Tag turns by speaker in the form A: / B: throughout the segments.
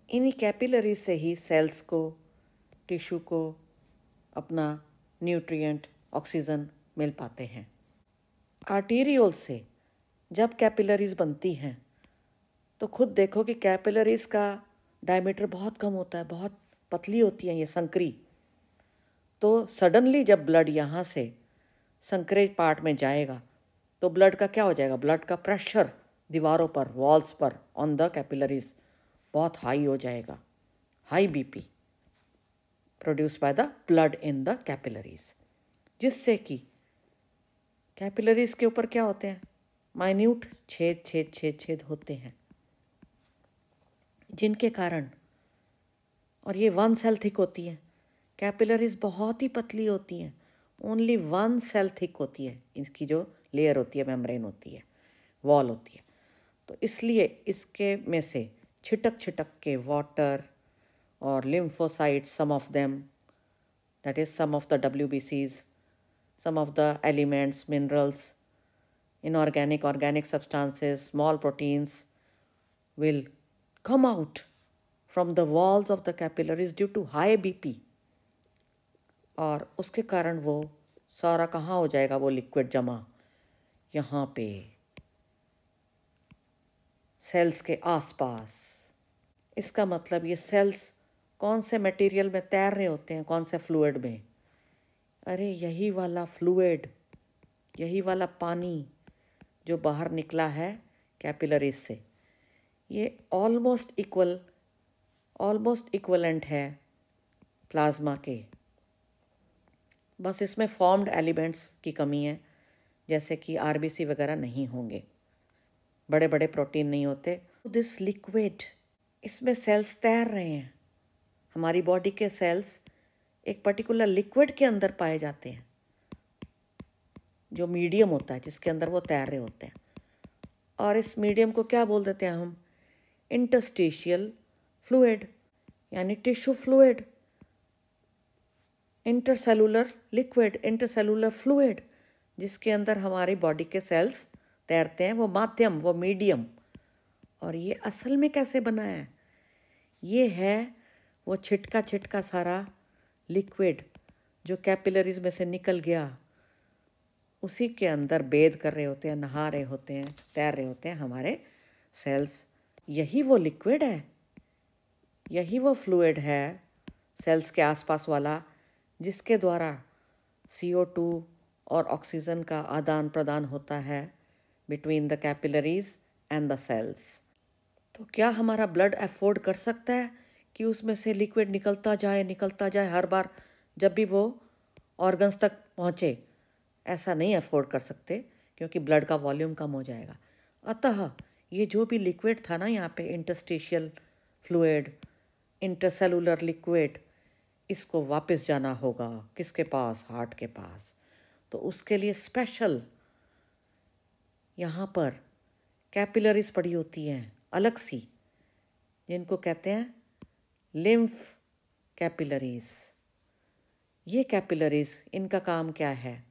A: इन्हीं कैपिलरीज से ही सेल्स को, टिश्यू को अपना न्यूट्रिएंट ऑक्सीजन मिल पाते हैं। आर्टेरियोल से जब कैपिलरीज बनती हैं तो खुद देखो कि कैपिलरीज का डायमीटर बहुत कम होता है, बहुत पतली होती हैं ये संकरी। तो सडनली जब ब्लड यहाँ से संकरे पार्ट में जाएगा तो ब्लड का क्या हो जाएगा, ब्लड का प्रेशर दीवारों पर, वॉल्स पर, ऑन द कैपिलरीज बहुत हाई हो जाएगा। High BP produce by the blood in the capillaries, जिससे कि कैपिलरीज के ऊपर क्या होते हैं, माइन्यूट छेद छेद छेद छेद होते हैं, जिनके कारण, और ये 1 सेल थिक होती है, कैपिलरीज बहुत ही पतली होती हैं, ओनली 1 सेल थिक होती है, इसकी जो लेयर होती है, मेम्ब्रेन होती है, वॉल होती है। तो इसलिए इसके में से छिटक छिटक के वाटर और lymphocytes, some of them, that is some of the WBCs, some of the elements, minerals, inorganic, organic substances, small proteins will come out from the walls of the capillaries due to high BP, और उसके कारण वो सारा कहाँ हो जाएगा, वो liquid जमा यहाँ पे सेल्स के आसपास। इसका मतलब ये सेल्स कौन से मटेरियल में तैर रहे होते हैं, कौन से फ्लूइड में, अरे यही वाला फ्लूइड, यही वाला पानी जो बाहर निकला है कैपिलरीज से, ये ऑलमोस्ट इक्वलेंट है प्लाज्मा के, बस इसमें फॉर्म्ड एलिमेंट्स की कमी है, जैसे कि आरबीसी वगैरह नहीं होंगे, बड़े बड़े प्रोटीन नहीं होते। दिस लिक्विड, इसमें सेल्स तैर रहे हैं, हमारी बॉडी के सेल्स एक पर्टिकुलर लिक्विड के अंदर पाए जाते हैं, जो मीडियम होता है जिसके अंदर वो तैर रहे होते हैं, और इस मीडियम को क्या बोल देते हैं हम, इंटरस्टिशियल फ्लूइड, यानी tissue fluid, intercellular liquid, intercellular fluid, जिसके अंदर हमारी बॉडी के सेल्स तैरते हैं, वो माध्यम, वो मीडियम। और ये असल में कैसे बना है, ये है वो छिटका छिटका सारा लिक्विड जो कैपिलरीज में से निकल गया, उसी के अंदर बेद कर रहे होते हैं, नहा रहे होते हैं, तैर रहे होते हैं हमारे सेल्स। यही वो लिक्विड है, यही वो फ्लूइड है सेल्स के आसपास वाला, जिसके द्वारा CO2 और ऑक्सीजन का आदान प्रदान होता है between the capillaries and the cells. तो क्या हमारा ब्लड अफोर्ड कर सकता है कि उसमें से लिक्विड निकलता जाए हर बार जब भी वो ऑर्गन्स तक पहुँचे? ऐसा नहीं अफोर्ड कर सकते, क्योंकि ब्लड का वॉल्यूम कम हो जाएगा। अतः ये जो भी लिक्विड था ना यहाँ पे, इंटरस्टिशियल फ्लूइड, इंटरसेलुलर लिक्विड, इसको वापस जाना होगा किसके पास, हार्ट के पास। तो उसके लिए स्पेशल यहाँ पर कैपिलरीज पड़ी होती हैं अलग सी, जिनको कहते हैं लिम्फ कैपिलरीज। ये कैपिलरीज, इनका काम क्या है,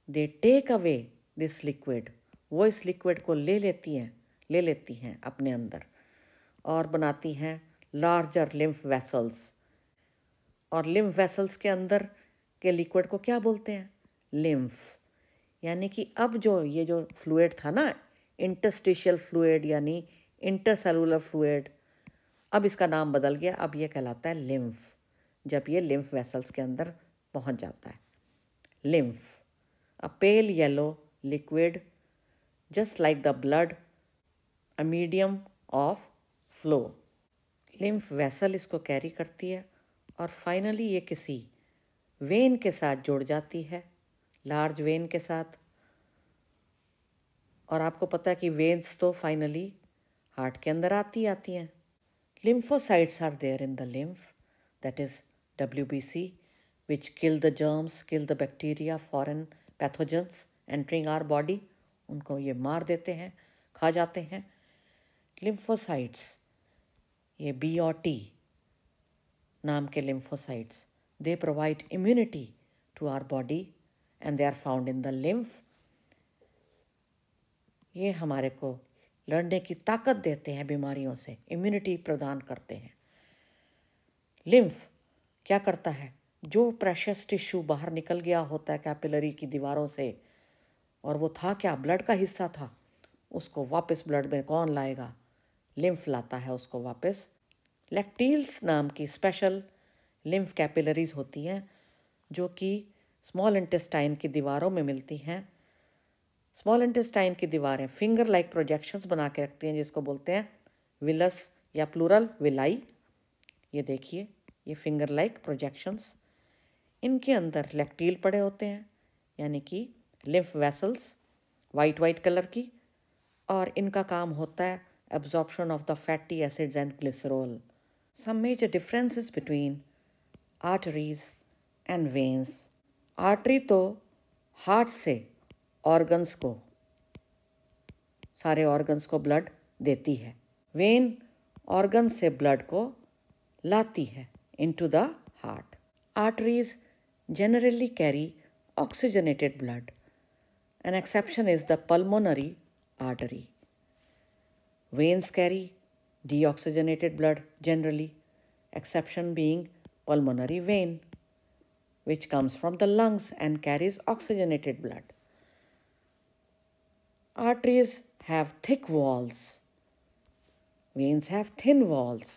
A: they take away this liquid, वो इस लिक्विड को ले लेती हैं अपने अंदर, और बनाती हैं लार्जर लिम्फ वेसल्स। और लिम्फ वेसल्स के अंदर के लिक्विड को क्या बोलते हैं, लिम्फ। यानी कि अब ये जो फ्लूइड था ना, इंटरस्टिशियल फ्लूइड यानी इंटरसेलुलर फ्लूइड, अब इसका नाम बदल गया, अब ये कहलाता है लिम्फ, जब ये लिम्फ वेसल्स के अंदर पहुंच जाता है। Lymph, a pale yellow liquid just like the blood, a medium of flow. Lymph vessel इसको कैरी करती है, और फाइनली ये किसी वेन के साथ जुड़ जाती है, लार्ज वेन के साथ। और आपको पता है कि वेन्स तो फाइनली हार्ट के अंदर आती हैं। Lymphocytes are there in the lymph, that is WBC, which kill the germs, kill the bacteria, foreign pathogens entering our body. उनको ये मार देते हैं, खा जाते हैं। Lymphocytes, ये B और T नाम के lymphocytes, they provide immunity to our body and they are found in the lymph. ये हमारे को लड़ने की ताकत देते हैं बीमारियों से, इम्यूनिटी प्रदान करते हैं। लिम्फ क्या करता है, जो प्रेशस टिश्यू बाहर निकल गया होता है कैपिलरी की दीवारों से, और वो था क्या, ब्लड का हिस्सा था, उसको वापस ब्लड में कौन लाएगा, लिम्फ लाता है उसको वापस। लैक्टील्स नाम की स्पेशल लिम्फ कैपिलरीज होती हैं जो कि स्मॉल इंटेस्टाइन की दीवारों में मिलती हैं। स्मॉल इंटेस्टाइन की दीवारें फिंगर लाइक प्रोजेक्शंस बना के रखती हैं जिसको बोलते हैं विलस या प्लूरल विलाई। ये देखिए, ये फिंगर लाइक प्रोजेक्शंस, इनके अंदर लैक्टील पड़े होते हैं, यानी कि लिम्फ वेसल्स, वाइट कलर की, और इनका काम होता है absorption of the fatty acids and glycerol. Some major differences between arteries and veins. Artery तो हार्ट से ऑर्गन्स को, सारे ऑर्गन्स को ब्लड देती है। वेन ऑर्गन से ब्लड को लाती है into the heart. Arteries generally carry oxygenated blood. An exception is the pulmonary artery. Veins carry deoxygenated blood generally, exception being pulmonary vein, which comes from the lungs and carries oxygenated blood. Arteries have thick walls. Veins have thin walls.